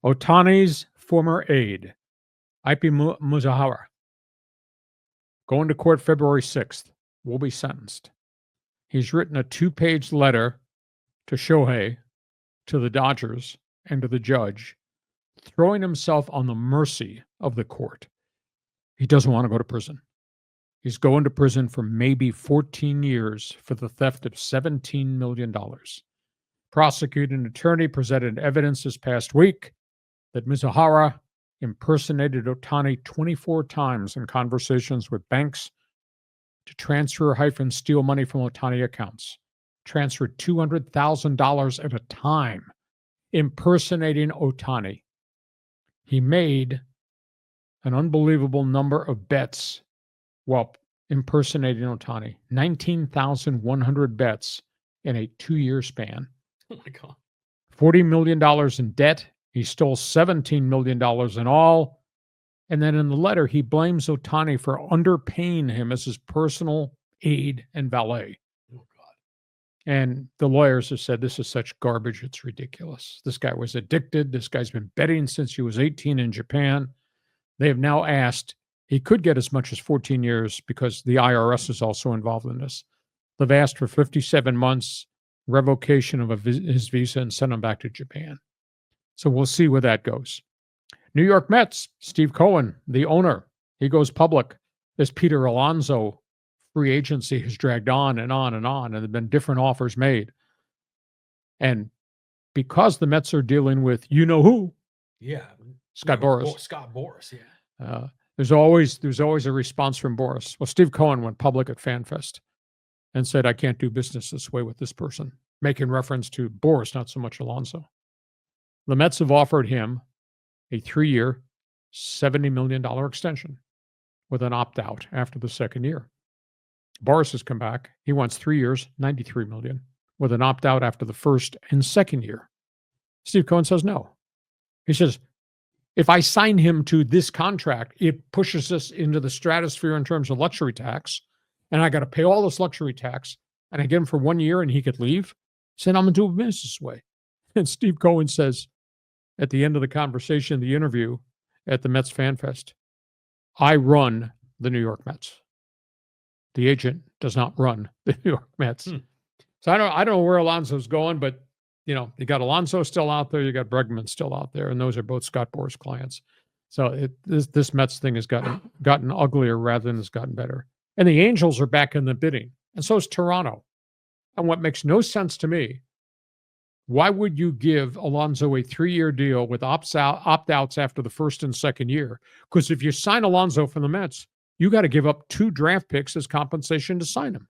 Otani's former aide, Ippei Mizuhara, going to court February 6th, will be sentenced. He's written a 2-page letter to Shohei, to the Dodgers, and to the judge, throwing himself on the mercy of the court. He doesn't want to go to prison. He's going to prison for maybe 14 years for the theft of $17 million. Prosecuting attorney presented evidence this past week that Mizuhara impersonated Otani 24 times in conversations with banks to transfer-steal money from Otani accounts. Transferred $200,000 at a time, impersonating Otani. He made an unbelievable number of bets while impersonating Otani. 19,100 bets in a 2-year span. Oh my God. $40 million in debt. He stole $17 million in all. And then in the letter, he blames Otani for underpaying him as his personal aide and valet. Oh God. And the lawyers have said, this is such garbage, it's ridiculous. This guy was addicted. This guy's been betting since he was 18 in Japan. They have now asked, he could get as much as 14 years because the IRS is also involved in this. They've asked for 57 months, revocation of his visa, and send him back to Japan. So we'll see where that goes. New York Mets, Steve Cohen, the owner, he goes public. This Peter Alonso free agency has dragged on and on and on, and there have been different offers made. And because the Mets are dealing with you-know-who, yeah, Scott Boras. Scott Boras, yeah. There's always a response from Boras. Well, Steve Cohen went public at FanFest and said, I can't do business this way with this person, making reference to Boras, not so much Alonso. The Mets have offered him a 3-year, $70 million extension with an opt-out after the second year. Boras has come back. He wants 3 years, $93 million, with an opt-out after the first and second year. Steve Cohen says no. He says, if I sign him to this contract, it pushes us into the stratosphere in terms of luxury tax, and I got to pay all this luxury tax, and I get him for 1 year and he could leave. He said, I'm going to do business this way. And Steve Cohen says, at the end of the conversation, the interview at the Mets Fan Fest, I run the New York Mets. The agent does not run the New York Mets. So I don't know where Alonso's going, but you got Alonso still out there, you got Bregman still out there, and those are both Scott Boras clients. So this Mets thing has gotten uglier rather than it's gotten better. And the Angels are back in the bidding, and so is Toronto. And what makes no sense to me, why would you give Alonso a 3-year deal with opt-outs after the first and second year? Because if you sign Alonso from the Mets, you got to give up 2 draft picks as compensation to sign him,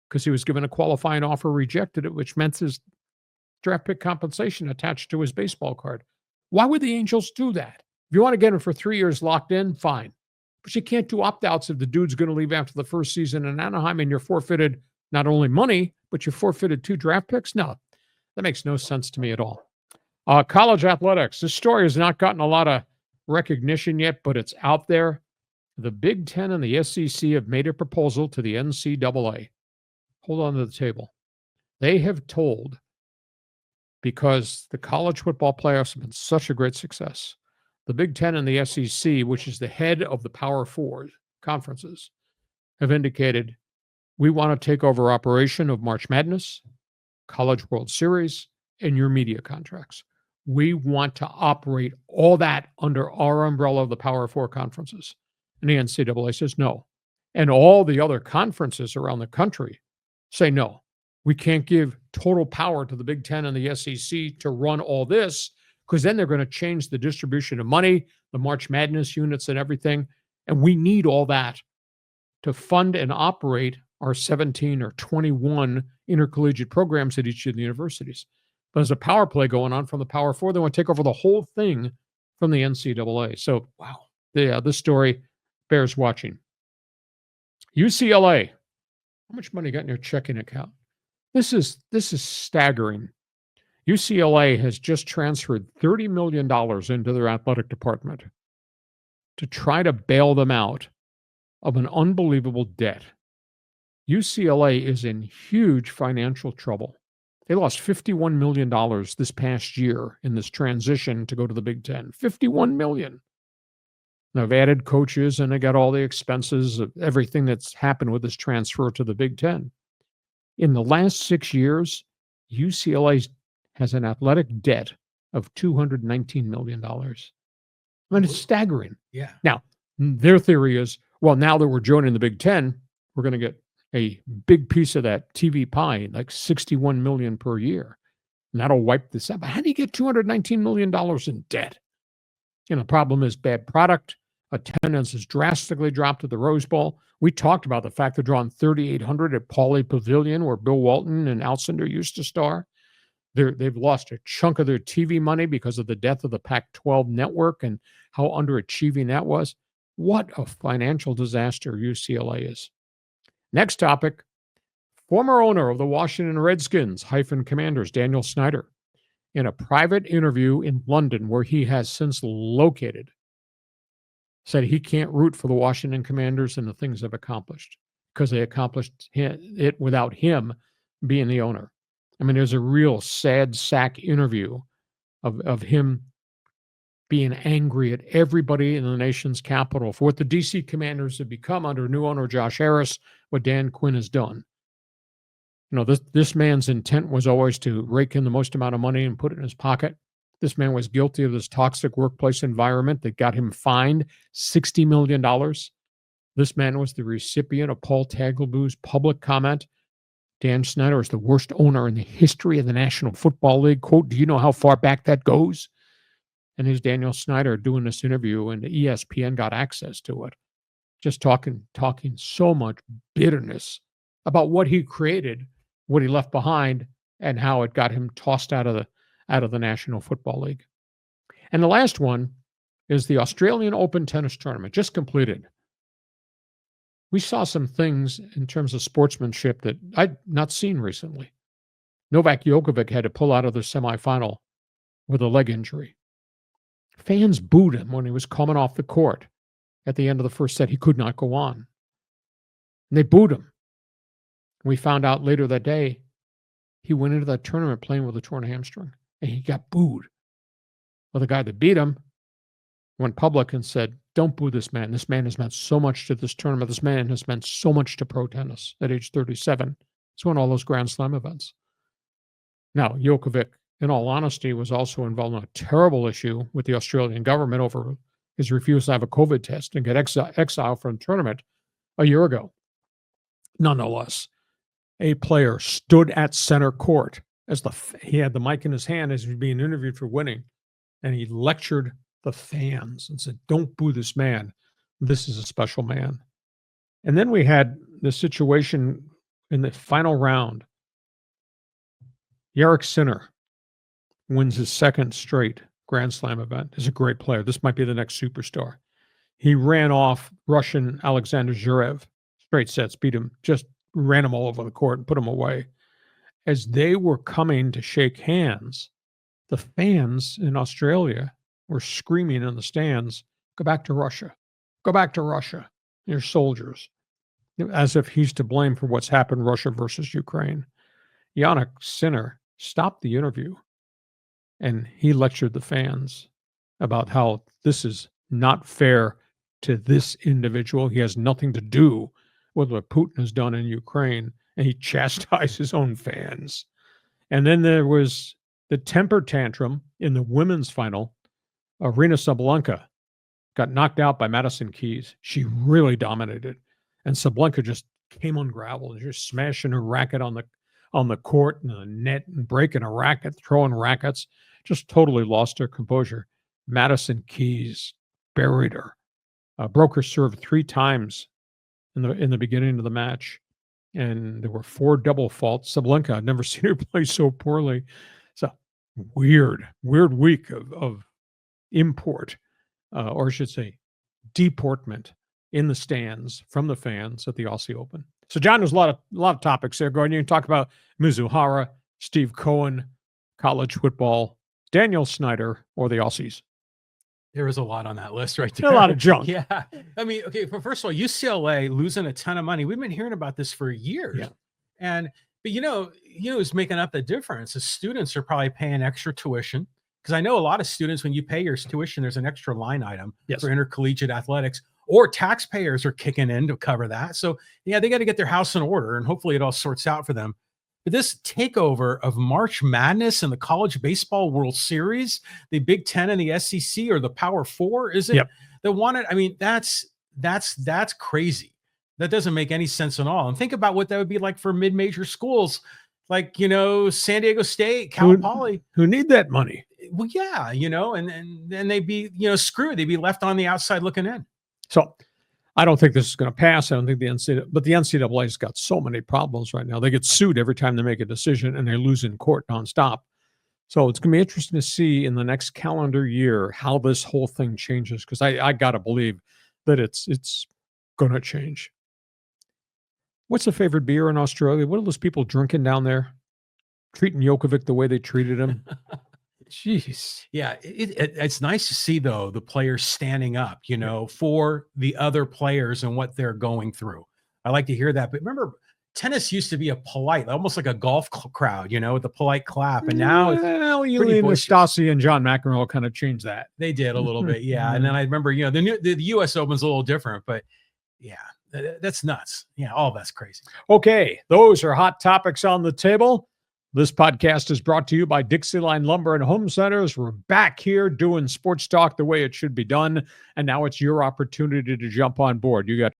because he was given a qualifying offer, rejected it, which meant his draft pick compensation attached to his baseball card. Why would the Angels do that? If you want to get him for 3 years locked in, fine. But you can't do opt-outs if the dude's going to leave after the first season in Anaheim and you're forfeited not only money, but you forfeited 2 draft picks? No, that makes no sense to me at all. College athletics. This story has not gotten a lot of recognition yet, but it's out there. The Big Ten and the SEC have made a proposal to the NCAA. Hold on to the table. They have told, because the college football playoffs have been such a great success, the Big Ten and the SEC, which is the head of the Power Four conferences, have indicated, we want to take over operation of March Madness, College World Series, and your media contracts. We want to operate all that under our umbrella of the Power Four conferences. And the NCAA says no. And all the other conferences around the country say no. We can't give total power to the Big Ten and the SEC to run all this, because then they're going to change the distribution of money, the March Madness units and everything. And we need all that to fund and operate our 17 or 21 intercollegiate programs at each of the universities. But there's a power play going on from the Power Four. They want to take over the whole thing from the NCAA. So, wow. Yeah, this story bears watching. UCLA. How much money you got in your checking account? This is staggering. UCLA has just transferred $30 million into their athletic department to try to bail them out of an unbelievable debt. UCLA is in huge financial trouble. They lost $51 million this past year in this transition to go to the Big Ten. $51 million. Now, they've added coaches and they got all the expenses of everything that's happened with this transfer to the Big Ten. In the last 6 years, UCLA has an athletic debt of $219 million. I mean, it's staggering. Yeah. Now, their theory is, well, now that we're joining the Big Ten, we're going to get a big piece of that TV pie, like $61 million per year. And that'll wipe this out. But how do you get $219 million in debt? The problem is bad product. Attendance has drastically dropped at the Rose Bowl. We talked about the fact they're drawing 3,800 at Pauley Pavilion, where Bill Walton and Alcindor used to star. They've lost a chunk of their TV money because of the death of the Pac-12 network and how underachieving that was. What a financial disaster UCLA is. Next topic, former owner of the Washington Redskins - Commanders, Daniel Snyder, in a private interview in London, where he has since located, said he can't root for the Washington Commanders and the things they've accomplished because they accomplished it without him being the owner. I mean, there's a real sad sack interview of him being angry at everybody in the nation's capital for what the D.C. Commanders have become under new owner Josh Harris, what Dan Quinn has done. This man's intent was always to rake in the most amount of money and put it in his pocket. This man was guilty of this toxic workplace environment that got him fined $60 million. This man was the recipient of Paul Tagliabue's public comment. Dan Snyder is the worst owner in the history of the National Football League. Quote, do you know how far back that goes? And here's Daniel Snyder doing this interview, and ESPN got access to it. Just talking so much bitterness about what he created, what he left behind, and how it got him tossed out of the National Football League. And the last one is the Australian Open tennis tournament, just completed. We saw some things in terms of sportsmanship that I'd not seen recently. Novak Djokovic had to pull out of the semifinal with a leg injury. Fans booed him when he was coming off the court at the end of the first set. He could not go on. And they booed him. We found out later that day he went into that tournament playing with a torn hamstring, and he got booed. Well, the guy that beat him went public and said, don't boo this man. This man has meant so much to this tournament. This man has meant so much to pro tennis at age 37. He's won all those Grand Slam events. Now, Djokovic, in all honesty, was also involved in a terrible issue with the Australian government over his refusal to have a COVID test and get exiled from the tournament a year ago. Nonetheless, a player stood at center court as he had the mic in his hand as he was being interviewed for winning, and he lectured the fans and said, don't boo this man. This is a special man. And then we had the situation in the final round. Jannik Sinner wins his second straight Grand Slam event. He's a great player. This might be the next superstar. He ran off Russian Alexander Zverev. Straight sets, beat him, just ran him all over the court and put him away. As they were coming to shake hands, the fans in Australia were screaming in the stands, go back to Russia. Go back to Russia. Your soldiers. As if he's to blame for what's happened Russia versus Ukraine. Jannik Sinner stopped the interview and he lectured the fans about how this is not fair to this individual. He has nothing to do with what Putin has done in Ukraine, and he chastised his own fans. And then there was the temper tantrum in the women's final. Aryna Sabalenka got knocked out by Madison Keys. She really dominated, and Sabalenka just came unraveled, just smashing her racket on the court and the net and breaking a racket, throwing rackets, just totally lost her composure. Madison Keys buried her, broke her serve 3 times in the beginning of the match, and there were 4 double faults. Sabalenka, I've never seen her play so poorly. So weird week of import, or I should say deportment in the stands from the fans at the Aussie Open. So, John, there's a lot of topics there going. You can talk about Mizuhara, Steve Cohen, college football, Daniel Snyder, or the Aussies. There was a lot on that list right there. A lot of junk. Yeah. I mean, okay, first of all, UCLA losing a ton of money. We've been hearing about this for years. Yeah. And But who's making up the difference? The students are probably paying extra tuition, because I know a lot of students, when you pay your tuition, there's an extra line item Yes. for intercollegiate athletics, or taxpayers are kicking in to cover that. So yeah, they got to get their house in order, and hopefully it all sorts out for them. But this takeover of March Madness and the College Baseball World Series, the Big Ten and the SEC, or the Power Four, is it? Yep. That wanted. I mean, that's crazy. That doesn't make any sense at all. And think about what that would be like for mid-major schools, like San Diego State, Cal Poly, who need that money. Well, yeah, and then they'd be screwed. They'd be left on the outside looking in. So I don't think this is going to pass. I don't think the NCAA's got so many problems right now. They get sued every time they make a decision, and they lose in court nonstop. So it's going to be interesting to see in the next calendar year how this whole thing changes, because I got to believe that it's going to change. What's the favorite beer in Australia? What are those people drinking down there? Treating Jokovic the way they treated him? Jeez. Yeah, it's nice to see, though, the players standing up, for the other players and what they're going through. I like to hear that. But remember, tennis used to be a polite, almost like a golf crowd, with a polite clap. And now Elena Stasi and John McEnroe kind of changed that. They did a little bit, yeah. And then I remember, the U.S. Open's a little different, but yeah, that's nuts. Yeah, all that's crazy. Okay, those are hot topics on the table. This podcast is brought to you by Dixieline Lumber and Home Centers. We're back here doing sports talk the way it should be done, and now it's your opportunity to jump on board. You got